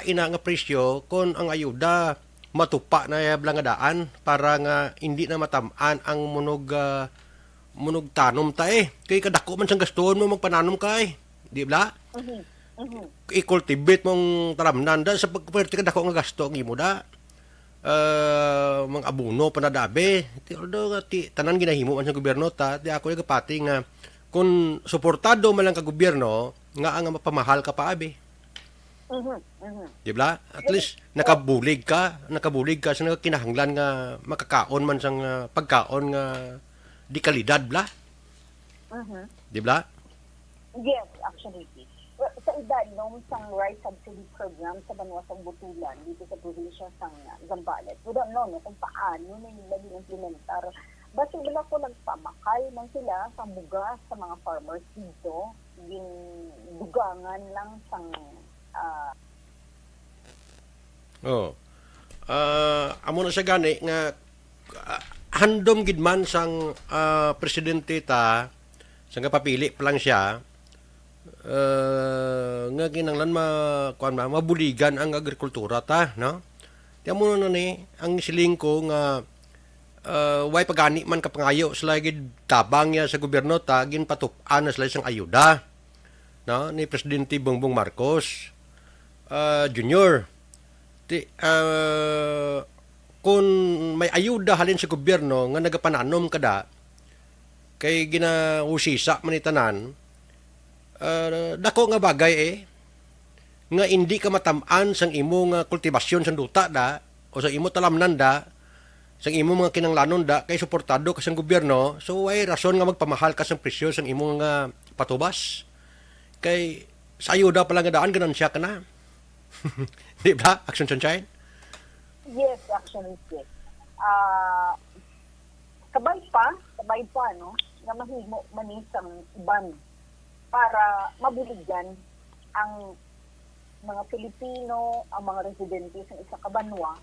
Speaker 2: ina nga presyo kon ang ayuda matupa na yabla nga daan para nga hindi na matam-an ang munog tanom ta eh. Kay kadako man sang gaston mo magpananom ka eh. Di ba? I-cultivate mong taramnan da sa pagpwerte kadako nga gasto ang imo da. Mga abuno panadabe tanan ginahimo man sa gobyerno di ako yung kapati nga kung suportado man lang ka gobyerno nga ang mapamahal ka pa abi. Di ba? At least nakabulig ka sa kinahanglan nga makakaon man sang pagkaon nga di kalidad bla. Di ba?
Speaker 3: Yes, actually. Sa idalom sang rice subsidy program sa Banwasang Butulan dito sa probinsya sang Zambales. We don't know kung paano na yung naging implementar. Basta wala ko nagpamakal man sila sa bugas sa mga farmers dito. Yung dugangan lang sang
Speaker 2: amo na siya gani nga handom gid man sang presidente ta sang kapapili pa lang siya nga kinanglan mabuligan ang agrikultura ta, no? Tiyan mo na ni, ang siling ko nga way pagani man kapangayo sila gid tabang niya sa gobyerno ta ginpatupan na sila sang ayuda, no? Ni Presidente Bongbong Marcos Junior. Kung may ayuda halin sa gobyerno nga nagapananom kada kay ginausisa man itanan dako nga bagay nga hindi ka matam-an sang imo nga kultibasyon sang duta da o sa imo talamnan da sang imo mga kinanglanon da kay suportado ka sang gobyerno so way rason nga magpamahal ka sang presyo sang imo nga patubas kay sa ayuda pa lang nga daan ganansya ka na. Di ba? Action Sunshine?
Speaker 3: Yes, actually, yes. Kabay pa, no? Nga mahimo manisang ban para mabuligyan ang mga Pilipino, ang mga residente sa isa ka banwa.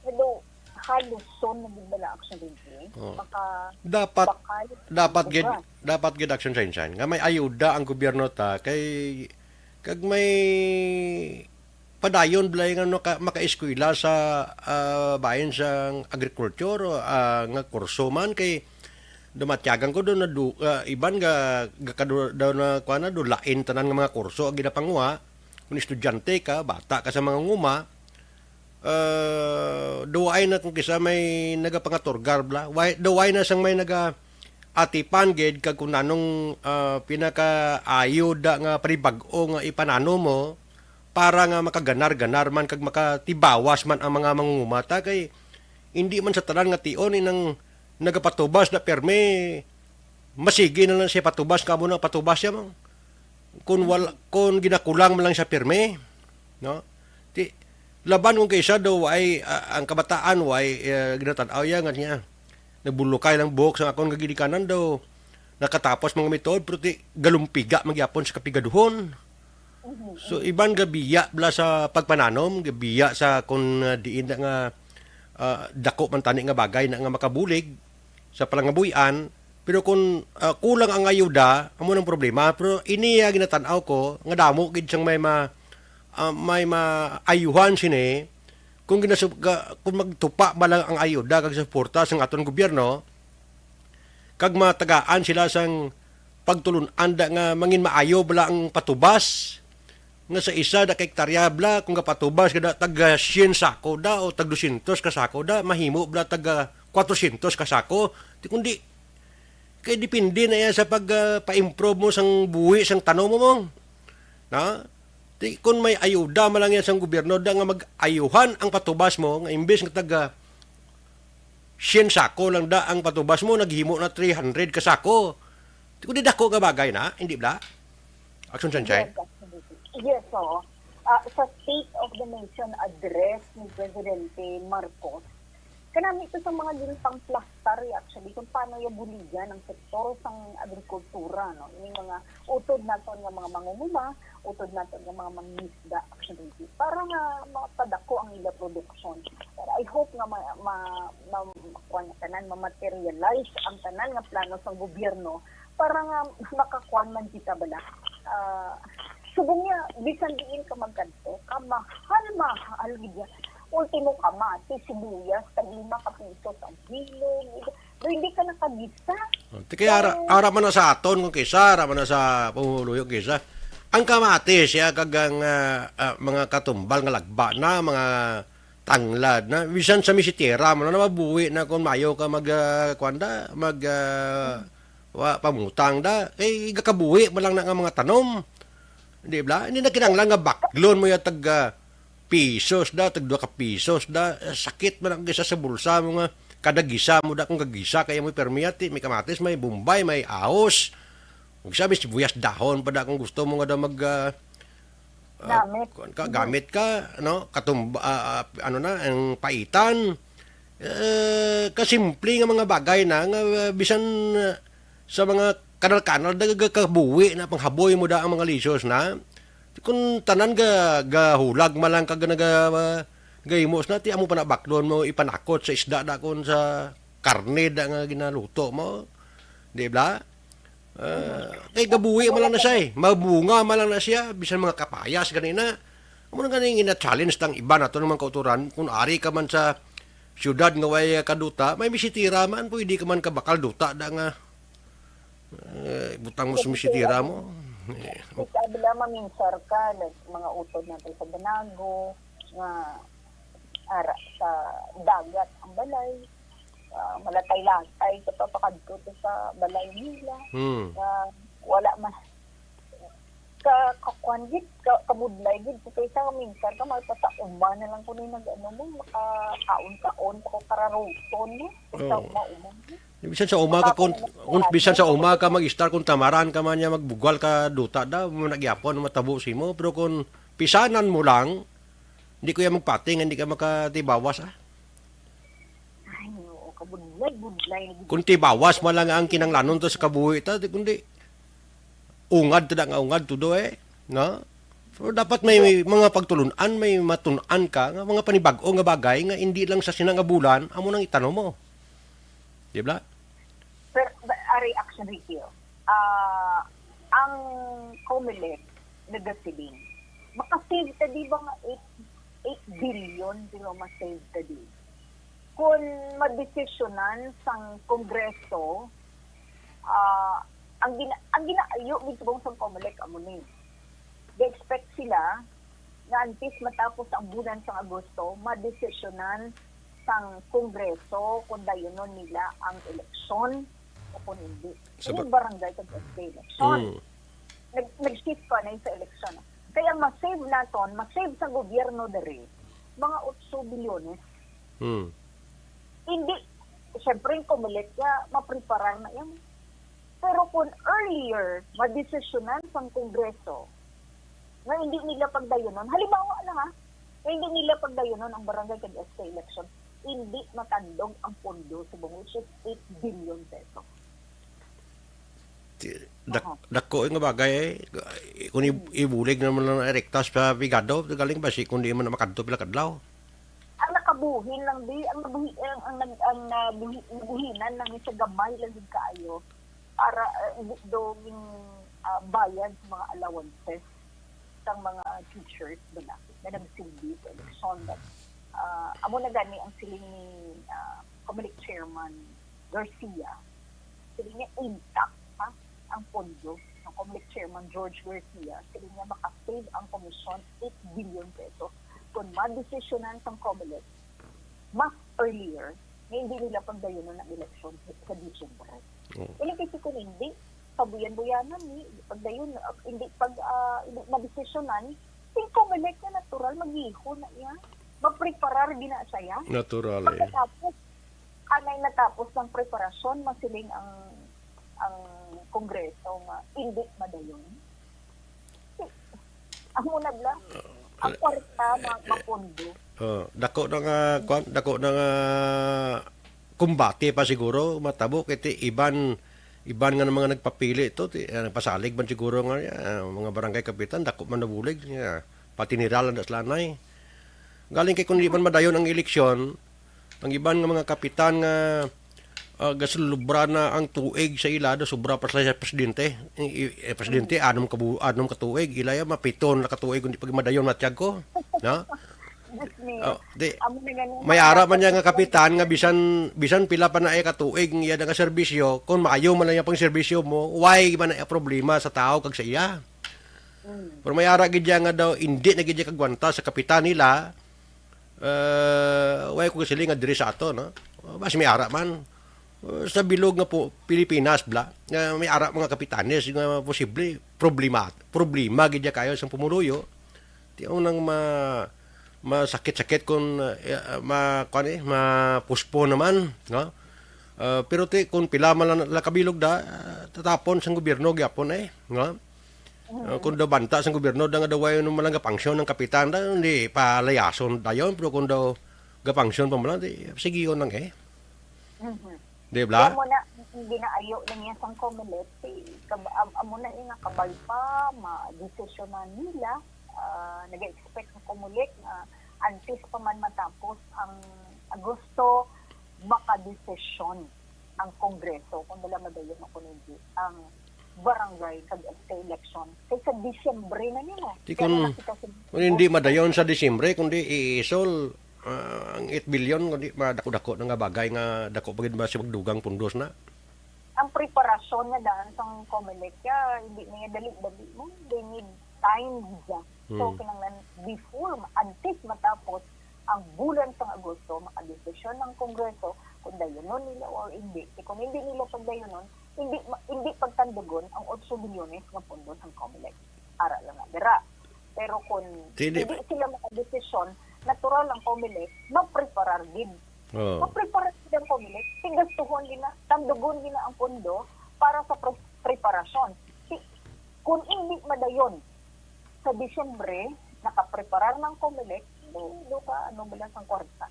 Speaker 3: Pero halos son na bigla actually. Baka
Speaker 2: dapat gid Action Sunshine nga may ayuda ang gobyerno ta kay kag may padayon blay nga maka-eskwela sa bayan sang agriculture nga kurso man kay dumatyagan ko doon na iban daw na kuana do lain tanan nga mga kurso ang ginapanguha kung estudyante ka bata ka sa mga nguma duway na kung kisa may nagapangaturgar bla duway na sang may naga atipan gid kag kung nanong pinaka-ayo da nga paribag-o nga ipanano mo para nga makaganar-ganar man kag makatibawas man ang mga mangungumata kay hindi man sa tanan nga tion inang nagapatubas na perme masigi na lang siya patubas kamo na patubas siya mo kung ginakulang man lang siya perme no laban kung kaysa daw ay ang kabataan way ginatanaw ya nga niya nagbulukay lang buhok sa akong gagidikanan daw nakatapos mga metod pero galumpiga magyapon sa kapigaduhon. So iban gabiya bla sa pagpananom gabiya sa kung diin na nga dako man tani nga bagay na nga makabulig sa palangabuyan pero kung kulang ang ayuda amo nang problema pero iniya ginatanaw ko nga damo gid siyang may maayuhan sini kung kung magtupa ba lang ang ayuda kag suporta sang aton gobyerno kag matagaan sila sang pagtulunan da nga mangin maayo bala ang patubas nga sa isa da hektarya bla kung kapatubas kada taga 100 sako da o tag 200 ka sako da mahimo bla taga 400 ka sako kundi kay depende na yan sa pa-improve mo sang buhi sang tanom mo mong na kung may ayuda man lang yan sang gobyerno da nga mag-ayuhan ang patubas mo nga imbes nga taga 100 sako lang da ang patubas mo naghimo na 300 ka sako kundi dako nga bagay na hindi bla Action Sunshine.
Speaker 3: Yes, so, sa State of the Nation address ni Presidente Marcos, Kanami ito sa mga gintang plastar actually kung paano yung buligan ng sektor sang agrikultura, no? Yung mga utod naton nga mga mangunguma, utod naton nga mga mangisda actually para nga mapadako ang ila production. Pero I hope nga ma-materialize ang tanan nga plano sa gobyerno para nga makakuan man kita bala. Subong niya, bisan diin ka magkanto, mahal gid. Ultimo kamatis, sibuyas, tag 5 ka piso ang kilo. Do hindi ka nakagisa.
Speaker 2: Kaya ara man na sa aton kung kisa, ara man na sa pumuluyog kisa. Ang kamatis ya kagang mga katumbal nga lagba na mga tanglad na bisan sa misitira man na mabuhi na kung mayo ka kwanda pamutang da gakabuhi man lang na nga mga tanom. Di ba? Hindi na kinanglan nga baklon mo ya tag pisos da, tag 2 ka pisos da, sakit man ang gisa sa bulsa mo nga, kada gisa mo da kung kagisa, kaya mo permiyati, may kamatis, may bumbay, may ahos, kung sabi, sibuyas dahon pa da kung gusto mo nga da gamit ka, no, ang paitan, kasimple nga mga bagay na, nga bisan sa mga kanal-kanal, kabuwi na panghaboy mo da ang mga lisos na, kung tanan hulag malang ka gahimos na ti amo pa na baklon mo ipanakot sa isda da kun sa karne da nga ginaluto mo, di ba? Kay gabuhi man lang na siya mabunga man lang na siya bisan mga kapayas ganina amo nang ganing ina-challenge tang iba nato naman kauturan kung ari ka man sa syudad nga way kaduta may misitira man pwede ka man kabakal duta da nga butang mo sa misitira mo.
Speaker 3: Sabi lang maminsar ka, like, mga utod natin sa Banago, nga ara sa dagat ang balay, malatay-latay sa papakadto sa balay nila, wala man kakwanjit, kamudlay gid kaysa kaminsar ka, magpasa uma na lang kunin mo, makakaon-kaon, pakararuton mo, sa uma-uma
Speaker 2: bisan sa uma ka kung bisan sa uma ka mag-star kung tamaran ka man niya magbugal ka duta da mo nagyapon matabusi mo pero kung pisanan mo lang hindi ko yan magpating hindi ka makatibawas
Speaker 3: Ay no kabudlay
Speaker 2: kung tibawas mo lang ang kinanglanon to sa kabuhi ta kundi ungad ta nga ungad tudo no pero dapat may mga pagtulunan may matunan ka nga mga panibag-o nga bagay nga hindi lang sa sinang bulan amo nang itanong mo. Di ba?
Speaker 3: Pero, reaction review. Ang COMELEC nagasiling. Makasave ta di ba nga 8 billion di ba masave ta di? Kung madesisyonan sang Kongreso, ang ginaayo bitubong sang COMELEC amo ni. They-expect sila na antes matapos ang bulan sa Agosto, madesisyonan sang Kongreso kung dayonon nila ang eleksyon o kung hindi. Yung barangay kag eleksyon. Nag-shift pa na sa eleksyon. Kaya masave naton, masave sa gobyerno dere, mga 8 bilyones. Hindi, siyempre yung COMELEC mapreparar na yan. Pero kung earlier, madesisyonan sang Kongreso, na hindi nila pagdayonon, halimbawa lang hindi nila pagdayonon ang barangay kag election, hindi matandog ang pondo sa buong 8 billion peso.
Speaker 2: Dako nga bagay kung ibulig naman lang rektas sa bigado galing ba si kundi man makadto pila kadlaw
Speaker 3: ang nakabuhin lang di ang nabuhinan lang sa gamay lang din kaayo para doging bayad sa mga allowances sang mga teachers na nagsilbi sa election amo na gani ang siling ni COMELEC Chairman Garcia. Siling niya intact ang pondo ng COMELEC Chairman George Garcia. Siling niya makasave ang komisyon 8 billion pesos kung madesisyonan ng COMELEC mas earlier na hindi nila pagdayonon ng eleksyon sa December. Ilang kasi kung hindi, pabuyan-buyanan ni pagdayon, hindi madesisyonan, yung COMELEC na natural, mag-iho na yan. Magpreparar din na saya.
Speaker 2: Natural
Speaker 3: Pagkatapos, anay natapos ng preparasyon, masiling ang Kongreso nga hindi madayon. Ang muna bla, ang kwarta mapondo,
Speaker 2: Dako na nga dako na nga kumbate pa siguro matabo kiti iban nga ng mga nagpapili ito nagpasalig man siguro nga mga barangay kapitan dako man nabulig pati niralan das lanay galing kay kun di man madayon ang eleksyon ang iban nga mga kapitan nga gasulubra na ang tuig sa ila do sobra pa sa presidente presidente anom ka tuig ilaya mapiton na ka tuig kundi pag madayon matiyag ko no. May ara man niya nga kapitan nga bisan pila pa na ay katuig iya nga serbisyo kung maayo man lang pang serbisyo mo why man ay problema sa tao kag sa iya. Pero may ara gid nga daw hindi na gid kagwanta sa kapitan nila why ko sila nga diri sa ato no. Bas may ara man sa bilog nga po Pilipinas bla nga may ara mga kapitanes nga posible problema gid kayo sa pumuluyo ti unang masakit-sakit kung mapuspo naman no pero kung pila man la kabilog da tatapon sang gobyerno gyapon no kung daw banta sang gobyerno da nga daw no malang gapangsyon ng kapitan da hindi palayason dayon pero kung daw gapangsyon pa man di sige yon nang di bla
Speaker 3: mo na hindi na ayo lang yan sang Comelec amo na nga kabay pa ma-desisyonan nila nag-expect ng Comelec na antes pa man matapos ang Agosto makadesisyon ang Kongreso kung wala madayon ako hindi ang barangay kag election kaysa Disyembre na nila.
Speaker 2: Kung hindi madayon sa Disyembre kundi iisol ang 8 billion kundi madako-dako na nga bagay nga dako pagid ba si magdugang pundos na.
Speaker 3: Ang preparasyon na daan sang Comelec hindi niya dali-dali mo they need time visa. So, kinanglan before, antes matapos ang bulan sa Agosto, makadesisyon ng Kongreso kung dayonon nila or hindi. Kung hindi nila pagdayonon, hindi pagtandugon ang 8 bilyones ng pondo ng Comelec. Para lang nga, dira. Pero kung hindi sila makadesisyon, natural ang Comelec, mapreparar din. Mapreparar din ang Comelec, tigastuhon din na, tandugon din na ang pondo para sa preparasyon. Kung hindi madayon, sa Disyembre, nakapreparar ng Comelec, do ka, ba lang ang kwarta.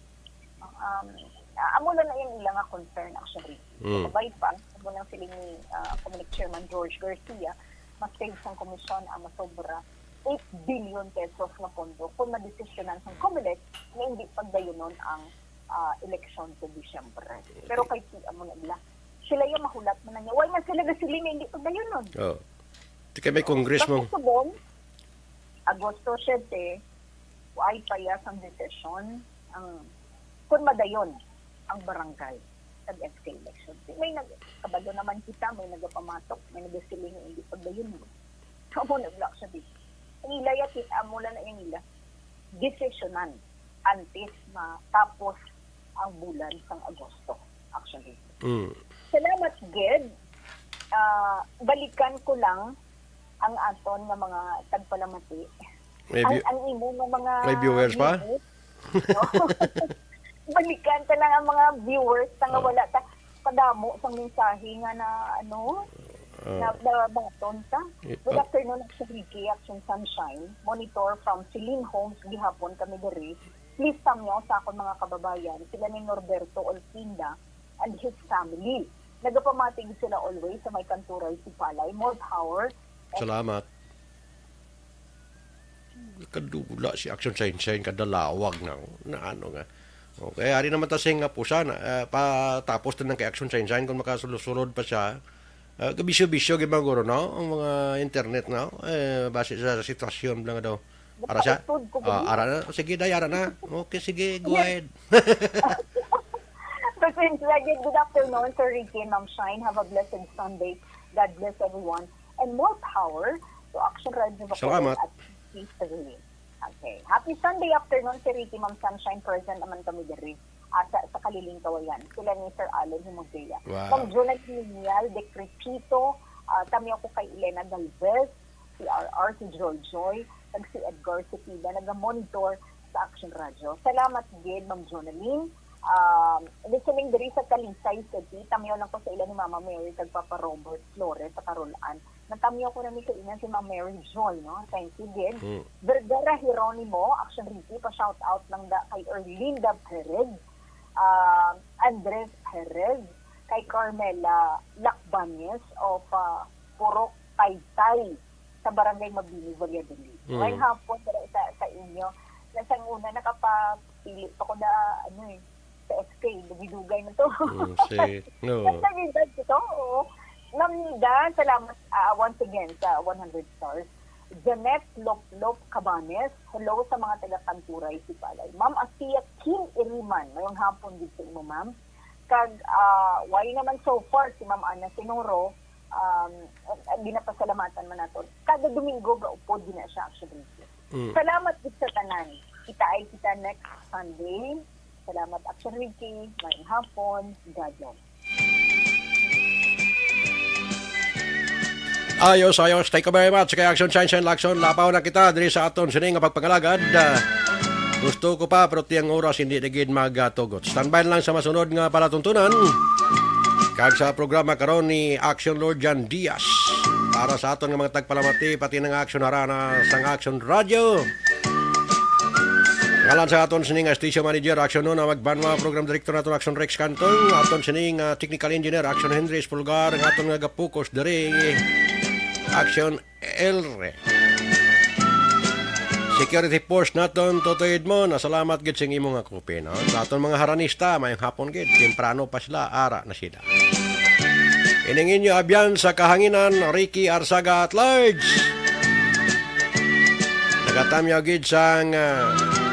Speaker 3: Amo lang na yung ilang concern actually. Kabay pa, amo lang sila ni Comelec Chairman George Garcia, mag-save sang komisyon ang masobra 8 billion pesos na pondo kung madesisyonan sang Comelec na hindi pagdayonon ang eleksyon sa Disyembre. Pero kay amo na ila, sila yung mahulat mo na niya. Why nga sila gasiling na hindi pagdayonon?
Speaker 2: Kaya may congress mo.
Speaker 3: Agosto 7, ay payas ang desisyon kung madayon ang barangay sa SK election. May kabalo naman kita, may nagapamatok, may nagasiling hindi pagdayon mo. Kamo nag-block siya dito. Ang ilaya, kita mo lang na yung nila, desisyonan antes matapos ang bulan ng Agosto, actually. Salamat, Ged. Balikan ko lang ang aton ng mga tagpalamati. Ang imo ng mga
Speaker 2: may viewers pa?
Speaker 3: Balikan ka lang ang mga viewers nga wala ta kadamo sa mensahe nga na na baton ta. Good afternoon sa Ricky Action Sunshine. Monitor from Celine Homes gihapon kami diri. Please tamyo sa akong mga kababayan sila ni Norberto Olpinda and his family. Nagapamatig sila always sa may kanturay si Palay, more power.
Speaker 2: Salamat. Kadula si Action Sunshine kadalawag na ano nga. Okay, ari naman ta sing nga pusa na patapos na ng kay Action Sunshine kung makasulod pa siya. Kabisyo-bisyo gyud maguro no ang mga internet no base sa sitwasyon lang daw. Para siya. Ara na sige dayara na. Okay sige go ahead.
Speaker 3: Good afternoon, Sir Ricky and Ma'am Shine. Have a blessed Sunday. God bless everyone. And more power to Action Radio
Speaker 2: Salamat.
Speaker 3: At History. Okay. Happy Sunday afternoon, Sir Ricky, Ma'am Sunshine. Present naman kami diri sa Kaliling Kawayan. Sila ni Sir Allen Humugaya.
Speaker 2: Wow.
Speaker 3: Ma'am Jonah Ninial, De Crepito, kami ako kay Elena Galvez, si RR, si Joel Joy, si Edgar Cepeda, nag-monitor sa Action Radio. Salamat din, Ma'am Jonalyn. Listening diri sa Talisay City, tamiyo lang ko sa ilan ni Mama Mary, kag Papa Robert Flores sa Carolaan. Natamyo ko na ni kainan si Ma'am Mary Joy, no? Thank you, din.
Speaker 2: Mm.
Speaker 3: Vergara Hieronimo, Action Ricky, pa-shout out lang kay Erlinda Perez, Andres Perez, kay Carmela Lacbanes of Purok Taytay sa Barangay Mabini, Valladolid. Ngayong hapon sa inyo, nasang una nakapapili pa ko na sa SK, dugay na to.
Speaker 2: No.
Speaker 3: Nagigad ito, oo. Namida, salamat once again sa 100 stars. Janet Lop Cabanes, hello sa mga taga-Kanturay, Sipalay. Ma'am Asia Kim Iriman, ngayong hapon dito mo, ma'am. Kag, why naman so far si Ma'am Ana Sinoro, ginapasalamatan man nato. Kada Domingo, gaupo din na siya actually. Salamat din sa tanan. Kita next Sunday. Salamat Action Ricky, ngayong hapon, Gadyo.
Speaker 2: Ayos. Thank you very much kay Action Science and Lacson. Lapaw na kita diri sa aton sining nga pagpangalagad. Gusto ko pa pero tiyang oras hindi digid magtugot. Standby lang sa masunod nga palatuntunan. Kag sa programa karon ni Action Lord Jan Diaz para sa aton nga mga tagpalamati pati ng Action Harana sang Action Radio. Ngalan sa aton sining station manager Action no na magbanwa program director naton Action Rex Cantong, aton sining technical engineer Action Henry Pulgar, aton nga gapukos diri Action Elre. Security force naton Totoy Edmond, salamat gid sing imong akupi no. Sa aton mga haranista mayong hapon gid, temprano pa sila ara na sila. Iningin nyo abyan sa kahanginan Ricky Arsaga at large. Nagatamyaw gid sang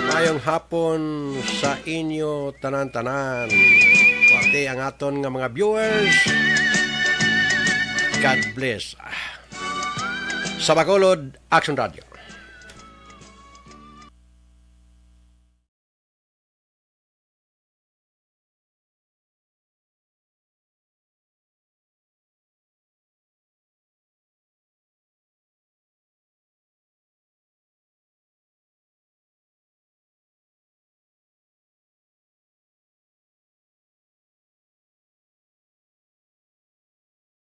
Speaker 2: mayong hapon sa inyo tanan-tanan. Pati ang aton nga mga viewers. God bless. Sa Bacolod, Action Radio.